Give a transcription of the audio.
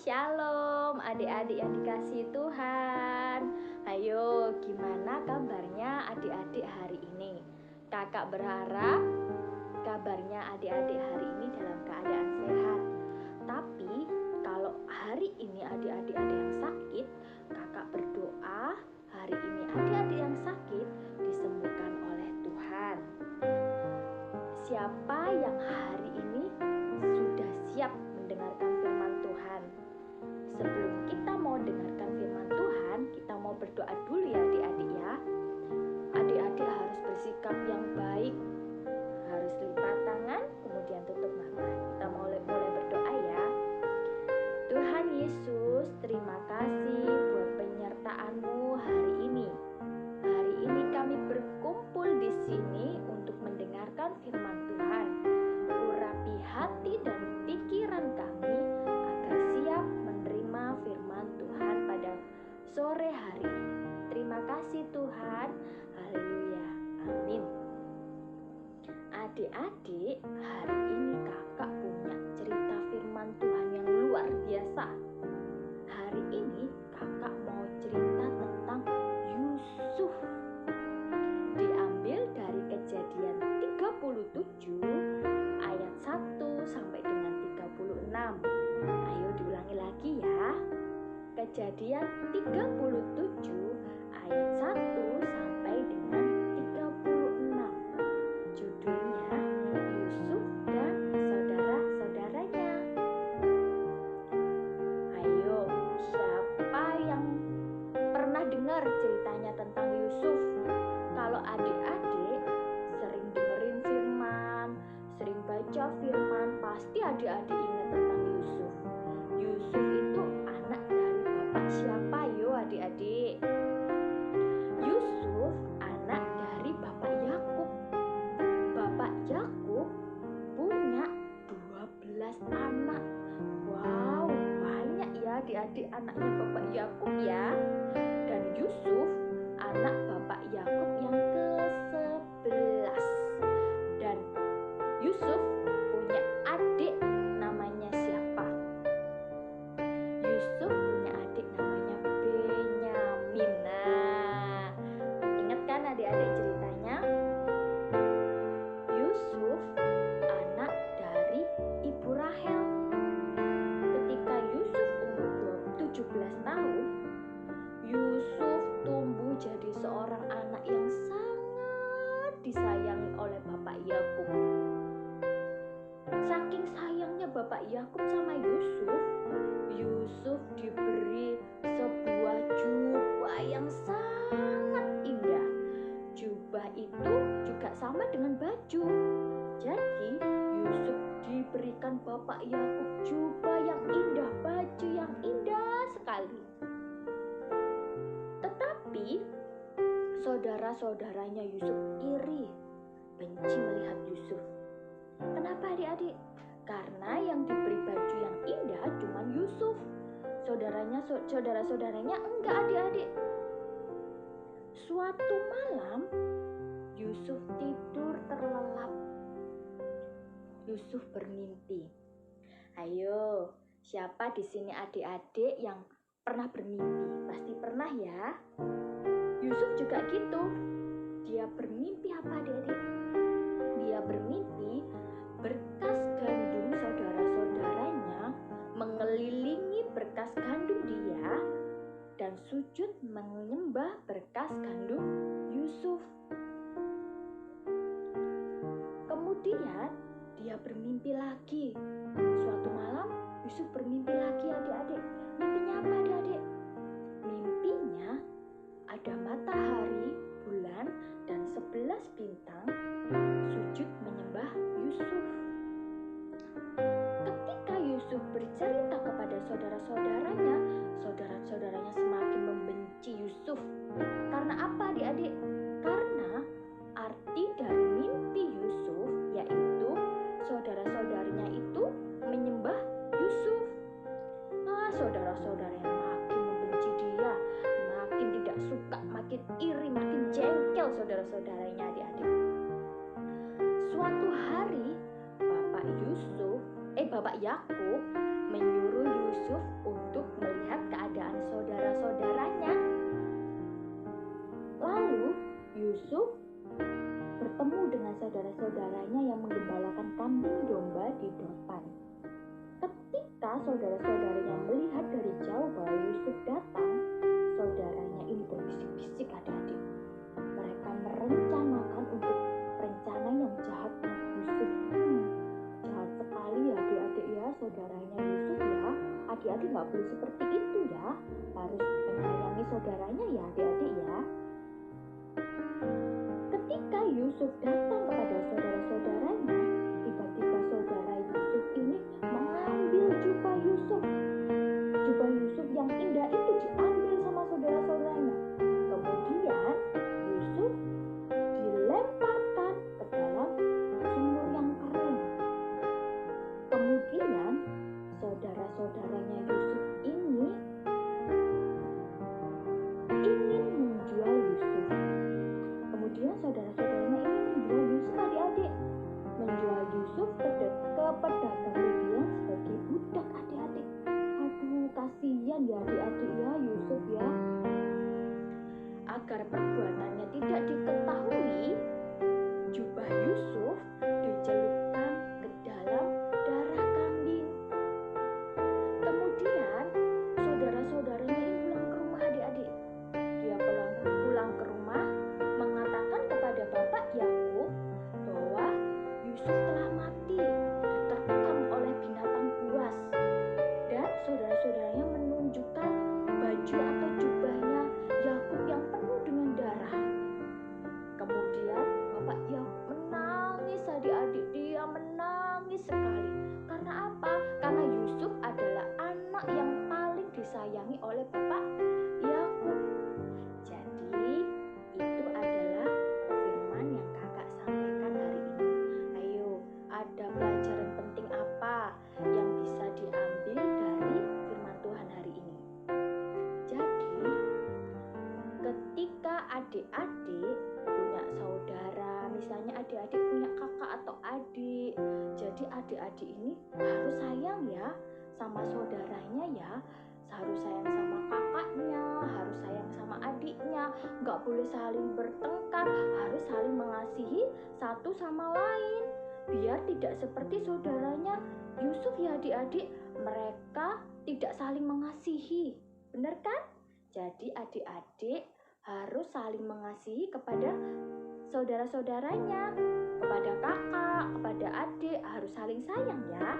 Shalom adik-adik yang dikasihi Tuhan. Ayo, gimana kabarnya adik-adik hari ini? Kakak berharap kabarnya adik-adik hari ini dalam keadaan sehat. Tapi kalau hari ini adik-adik ada yang sakit, kakak berdoa hari ini adik-adik yang sakit disembuhkan oleh Tuhan. Siapa yang hari ini sudah siap mendengarkan firman Tuhan? Sebelum kita mau dengarkan firman Tuhan, kita mau berdoa dulu ya adik-adik ya. Adik-adik harus bersikap yang baik, harus lipat tangan, kemudian tutup mata. Kita mulai berdoa ya. Tuhan Yesus, terima kasih buat penyertaan-Mu hari ini. Hari ini kami berkumpul di sini untuk mendengarkan firman Tuhan. Urapi hati dan pikiran kami agar siap menerima firman Tuhan pada sore hari ini. Terima kasih Tuhan. Haleluya. Amin. Adik-adik, hari ini kakak punya cerita firman Tuhan yang luar biasa. Hari ini kakak mau cerita tentang Yusuf. Diambil dari Kejadian 37 ayat 1 sampai dengan 36. Ayo diulangi lagi ya. Kejadian 37 ayat 1 sampai dengan 36. Judulnya Yusuf dan saudara-saudaranya. Ayo, siapa yang pernah dengar ceritanya tentang Yusuf? Kalau adik-adik sering dengerin firman, sering baca firman, pasti adik-adik ingat tentang Yusuf. Yusuf itu anak dari bapak siapa yo adik-adik? Yusuf anak dari bapak Yakub. Bapak Yakub punya 12 anak. Wow, banyak ya adik-adik anaknya bapak Yakub ya. Dan Yusuf anak bapak Yakub yang ke-11. Dan Yusuf punya adik namanya siapa? Yusuf punya adik namanya Benyamin. Nah, ingat kan adik-adik ceritanya? Yusuf anak dari Ibu Rahel. Ketika Yusuf umur 17 tahun, Yusuf tumbuh jadi seorang anak yang sangat disayangi oleh Bapak Yakub. Saking sayangnya Bapak Yakub sama Yusuf, Yusuf diberi sebuah jubah yang sangat indah. Jubah itu juga sama dengan baju. Jadi Yusuf diberikan Bapak Yakub jubah yang indah, baju yang indah sekali. Tetapi saudara-saudaranya Yusuf iri, benci melihat Yusuf. Kenapa adik-adik? Karena yang diberi baju yang indah cuma Yusuf. Saudara-saudaranya enggak adik-adik. Suatu malam Yusuf tidur terlelap. Yusuf bermimpi. Ayo, siapa di sini adik-adik yang pernah bermimpi? Pasti pernah ya. Yusuf juga gitu. Dia bermimpi apa adik-adik? Dia bermimpi berkas gandum saudara-saudaranya mengelilingi berkas gandum dia dan sujud menyembah berkas gandum Yusuf. Kemudian dia bermimpi lagi. Suatu malam Yusuf bermimpi lagi adik-adik. Mimpinya apa adik-adik? Mimpinya ada matahari, bulan, dan 11 bintang sujud menyembah Yusuf. Ketika Yusuf bercerita kepada saudara-saudaranya, saudara-saudaranya semakin membenci Yusuf. Karena apa adik-adik? Karena arti dari mimpi Yusuf yaitu saudara-saudaranya itu menyembah Yusuf. Saudara-saudaranya makin membenci dia, makin tidak suka, makin iri, makin jengkel saudara-saudaranya adik-adik. Suatu hari Bapak Yakub menyuruh Yusuf untuk melihat keadaan saudara-saudaranya. Lalu Yusuf bertemu dengan saudara-saudaranya yang menggembalakan kambing domba di Dotan. Ketika saudara-saudaranya melihat dari jauh bahwa Yusuf datang, saudaranya ini berbisik-bisik adik-adik. Mereka merencanakan untuk rencana yang jahat untuk Yusuf. Jahat sekali ya adik-adik ya, saudaranya Yusuf ya. Adik-adik nggak boleh seperti itu ya. Harus menyayangi saudaranya ya adik-adik ya. Ketika Yusuf datang kepada saudara-saudaranya, tiba-tiba saudara Yusuf ini mengambil jubah Yusuf. Jubah Yusuf yang indah itu diambil sama saudara-saudaranya. Kemudian Yusuf dilemparkan ke dalam sumur yang kering. Kemudian saudara-saudaranya Yusuf ini ingin menjual Yusuf. Kemudian saudara-saudaranya ini menjual Yusuf adik-adik. Menjual Yusuf ke pedagang Midian sebagai budak adik-adik. Aduh, kasihan ya adik-adik ya Yusuf ya. Agar perbuatannya tidak diketahui, jubah Yusuf dicelupkan ke dalam darah kambing. Kemudian saudara-saudaranya ini pulang ke rumah adik-adik. Dia pulang ke rumah mengatakan kepada bapak Yakub bahwa Yusuf telah mati, diterkam oleh binatang buas. Dan saudara-saudaranya menunjukkan baju atau jubahnya Yakub yang penuh dengan darah. Kemudian bapak Yakub menangis adik-adik, dia menangis sekali. Karena apa? Karena Yusuf adalah anak yang paling disayangi oleh bapak Yakub. Jadi itu adalah firman yang kakak sampaikan hari ini. Ayo, ada pelajaran penting apa yang bisa diambil dari firman Tuhan hari ini? Jadi, ketika adik-adik punya saudara, misalnya adik-adik punya kakak atau adik, jadi adik-adik ini harus sayang ya sama saudaranya ya. Harus sayang sama kakaknya, harus sayang sama adiknya, nggak boleh saling bertengkar, harus saling mengasihi satu sama lain. Biar tidak seperti saudaranya Yusuf ya adik-adik, mereka tidak saling mengasihi, benar kan? Jadi adik-adik harus saling mengasihi kepada saudara-saudaranya, kepada kakak, kepada adik, harus saling sayang ya.